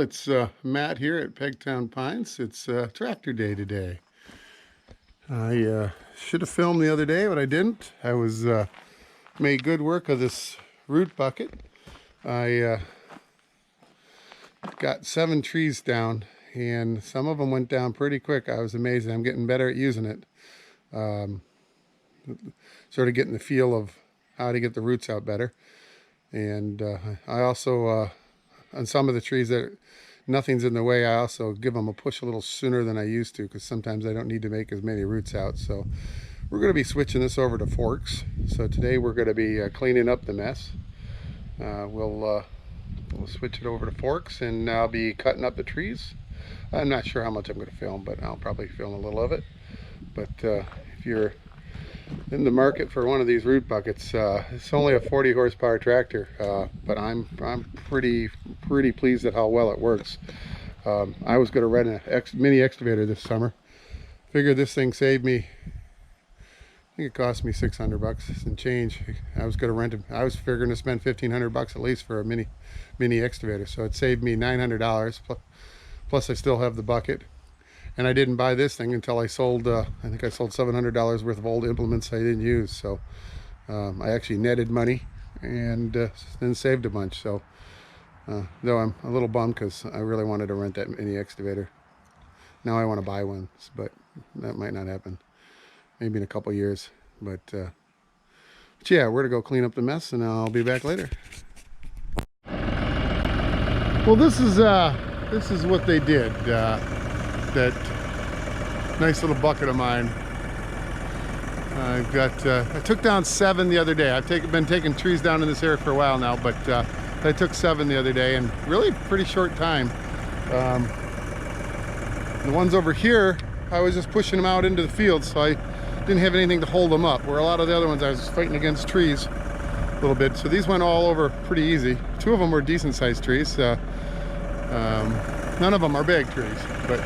It's Matt here at Pegtown Pines. It's tractor day today. I should have filmed the other day, but I didn't. I was made good work of this root bucket. I got 7 trees down, and some of them went down pretty quick. I was amazed. I'm getting better at using it. Sort of getting the feel of how to get the roots out better. And I also on some of the trees that nothing's in the way, I also give them a push a little sooner than I used to, because sometimes I don't need to make as many roots out. So we're going to be switching this over to forks. So today we're going to be cleaning up the mess. We'll switch it over to forks, and I'll be cutting up the trees. I'm not sure how much I'm going to film, but I'll probably film a little of it. But if you're in the market for one of these root buckets, it's only a 40 horsepower tractor, but I'm pretty pleased at how well it works. I was going to rent a mini excavator this summer. Figured this thing saved me, I think it cost me $600 and change. I was going to rent it. I was figuring to spend $1,500 at least for a mini excavator, so it saved me $900. Plus I still have the bucket. And I didn't buy this thing until I sold, I think I sold $700 worth of old implements I didn't use. So I actually netted money and then saved a bunch. So though I'm a little bummed because I really wanted to rent that mini excavator. Now I want to buy one, but that might not happen. Maybe in a couple years. But yeah, we're going to go clean up the mess, and I'll be back later. Well, this is what they did. That nice little bucket of mine. I've got I took down 7 the other day. I've been taking trees down in this area for a while now, but I took 7 the other day in really pretty short time. The ones over here, I was just pushing them out into the field, so I didn't have anything to hold them up, where a lot of the other ones I was fighting against trees a little bit. So these went all over pretty easy. 2 of them were decent sized trees. None of them are big trees, but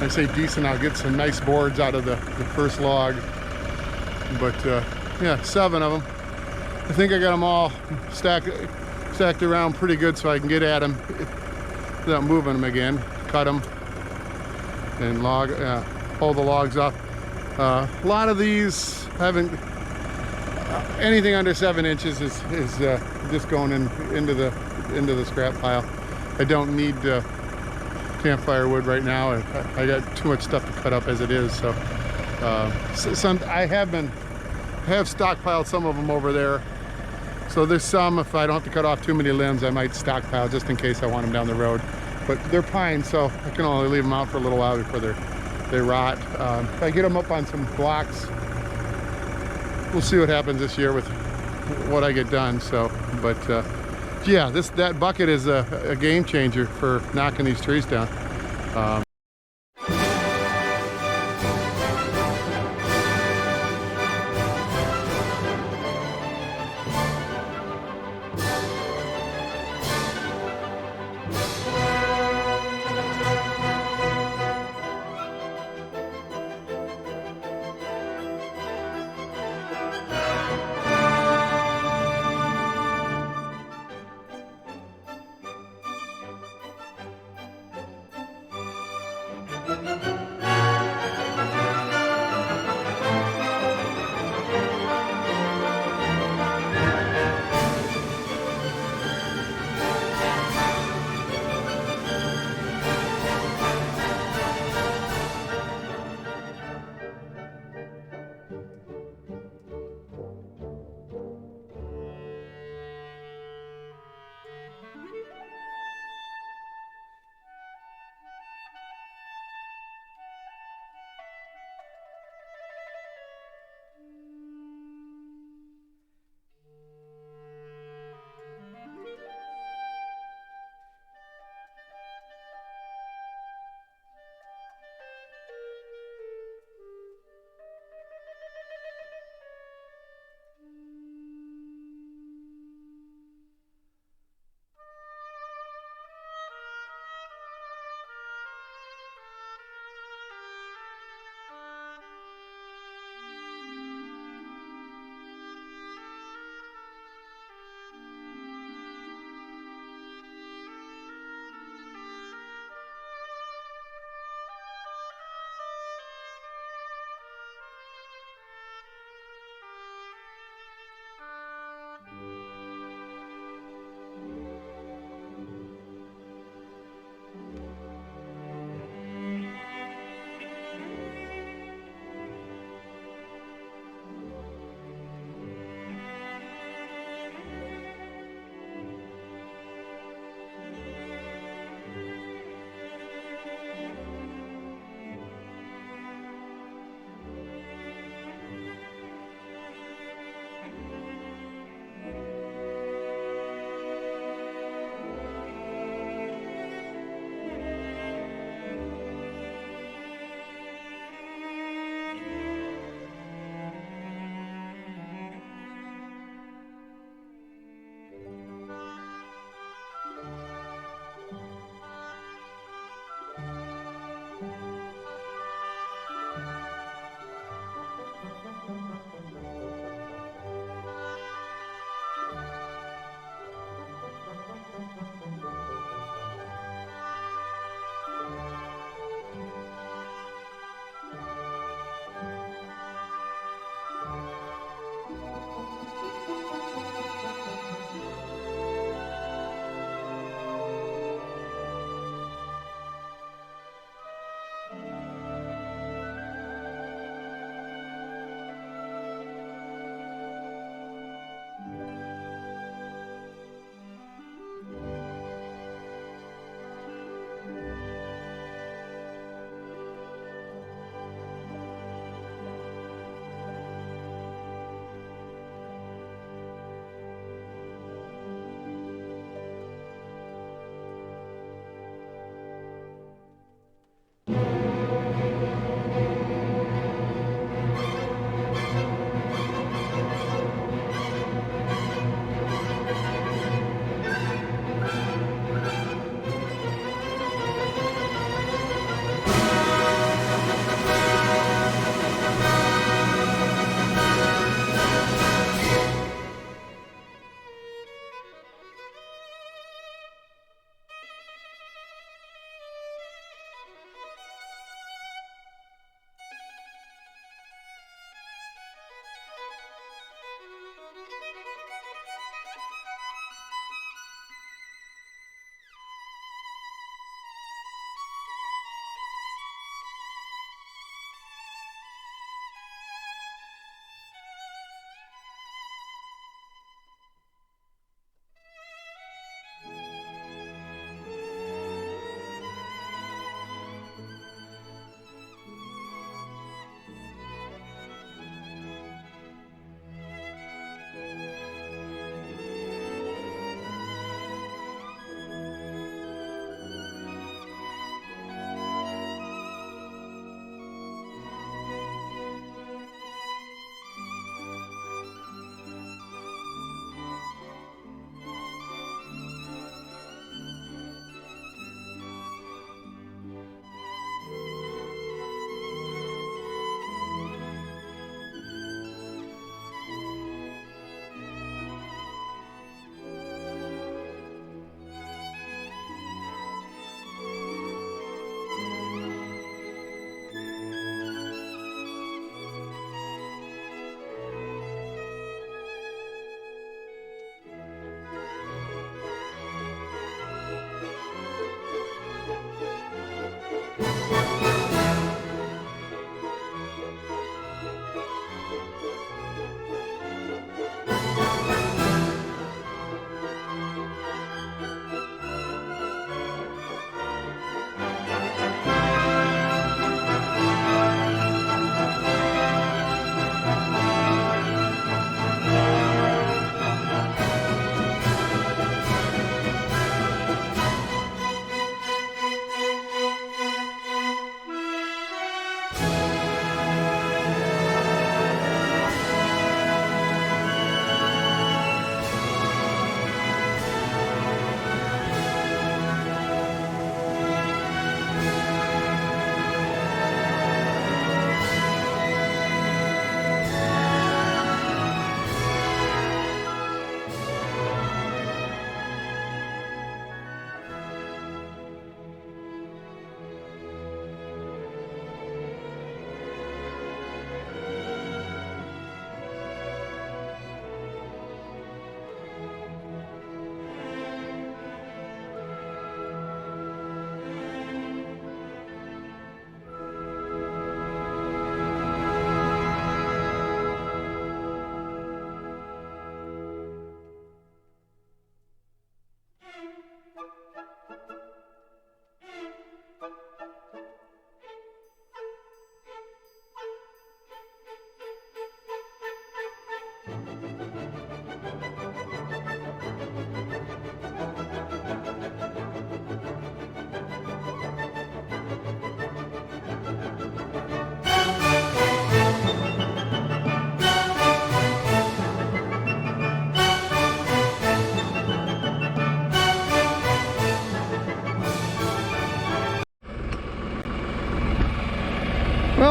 I say decent. I'll get some nice boards out of the first log. But yeah, 7 of them. I think I got them all stacked around pretty good, so I can get at them without moving them again. Cut them and pull the logs off. A lot of these haven't, anything under 7 inches is just going into the scrap pile. I don't need campfire wood right now. I got too much stuff to cut up as it is. So I have stockpiled some of them over there. So there's some, if I don't have to cut off too many limbs, I might stockpile just in case I want them down the road. But they're pine, so I can only leave them out for a little while before they rot. If I get them up on some blocks, we'll see what happens this year with what I get done. So, but yeah, that bucket is a game changer for knocking these trees down.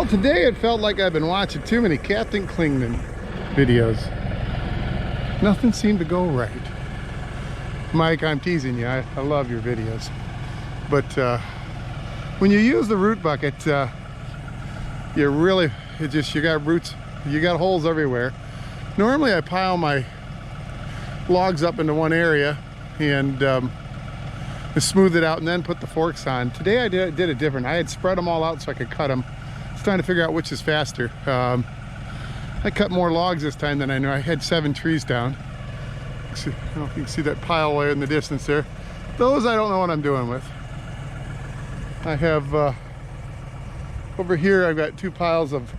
Well, today it felt like I've been watching too many Captain Klingman videos. Nothing seemed to go right. Mike, I'm teasing you. I love your videos. But when you use the root bucket, you got roots, you got holes everywhere. Normally I pile my logs up into one area and smooth it out and then put the forks on. Today I did it different. I had spread them all out so I could cut them. I was trying to figure out which is faster. I cut more logs this time than I knew. I had 7 trees down. I don't know if you can see that pile way in the distance there. Those I don't know what I'm doing with. I have over here I've got 2 piles of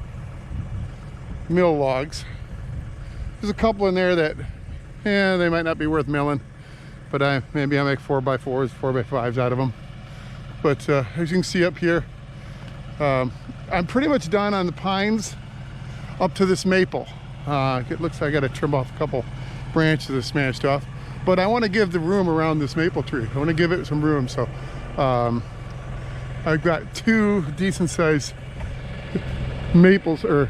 mill logs. There's a couple in there that they might not be worth milling, but maybe I make 4x4s, 4x5s out of them. But as you can see up here, I'm pretty much done on the pines up to this maple. It looks like I got to trim off a couple branches that smashed off, but I want to give the room around this maple tree. I want to give it some room, so I've got 2 decent sized maples or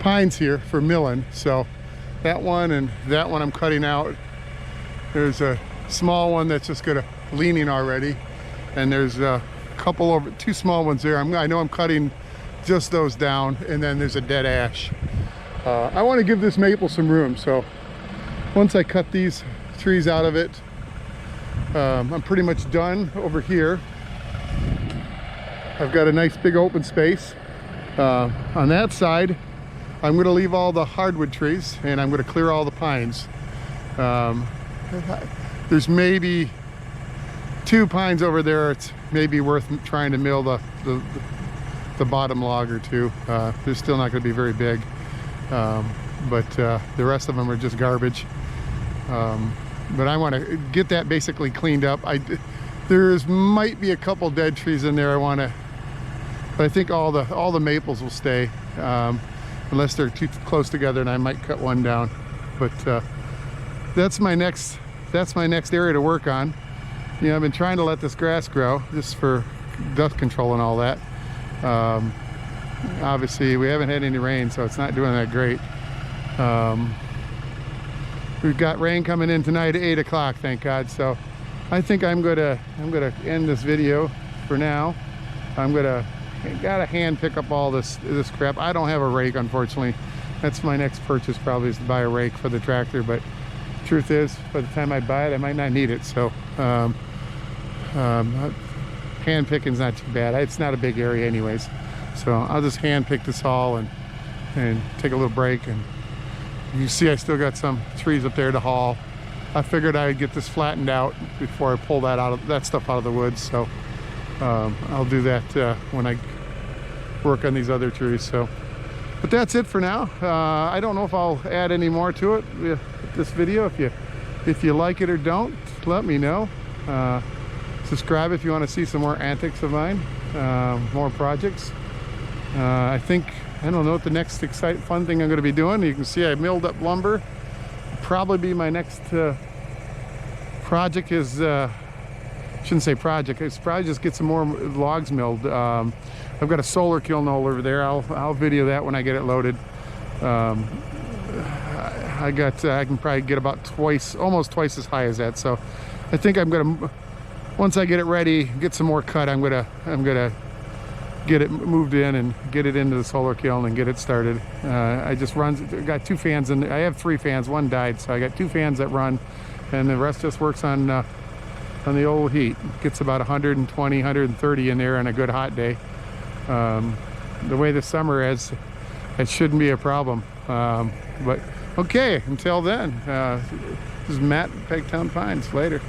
pines here for milling. So that one and that one I'm cutting out. There's a small one that's just leaning already, and there's a couple over 2 small ones there. I know I'm cutting just those down, and then there's a dead ash. I want to give this maple some room, so once I cut these trees out of it, I'm pretty much done over here. I've got a nice big open space. On that side, I'm going to leave all the hardwood trees and I'm going to clear all the pines. There's maybe 2 pines over there. It's maybe worth trying to mill the bottom log or 2. They're still not going to be very big, but the rest of them are just garbage. But I want to get that basically cleaned up. Might be a couple dead trees in there. But I think all the maples will stay, unless they're too close together, and I might cut one down. But that's my next area to work on. You know, I've been trying to let this grass grow just for dust control and all that. Obviously, we haven't had any rain, so it's not doing that great. We've got rain coming in tonight at 8 o'clock, thank God. So I think I'm gonna end this video for now. Gotta hand pick up all this crap. I don't have a rake, unfortunately. That's my next purchase, probably, is to buy a rake for the tractor. But truth is, by the time I buy it, I might not need it. So hand picking's not too bad. It's not a big area anyways. So I'll just hand pick this all and take a little break. And you see I still got some trees up there to haul. I figured I'd get this flattened out before I pull that stuff out of the woods. So I'll do that when I work on these other trees. So, but that's it for now. I don't know if I'll add any more to it, this video. If you like it or don't, let me know. Subscribe if you want to see some more antics of mine, more projects. I don't know what the next fun thing I'm going to be doing. You can see I milled up lumber. Probably be my next project is shouldn't say project. It's probably just get some more logs milled. I've got a solar kiln over there. I'll video that when I get it loaded. I can probably get about almost twice as high as that. So I think I'm gonna, once I get it ready, get some more cut, I'm gonna get it moved in and get it into the solar kiln and get it started. I got 2 fans in there. I have 3 fans. One died, so I got 2 fans that run, and the rest just works on the old heat. Gets about 120, 130 in there on a good hot day. The way the summer is, it shouldn't be a problem. But okay, until then, this is Matt, Pegtown Pines. Later.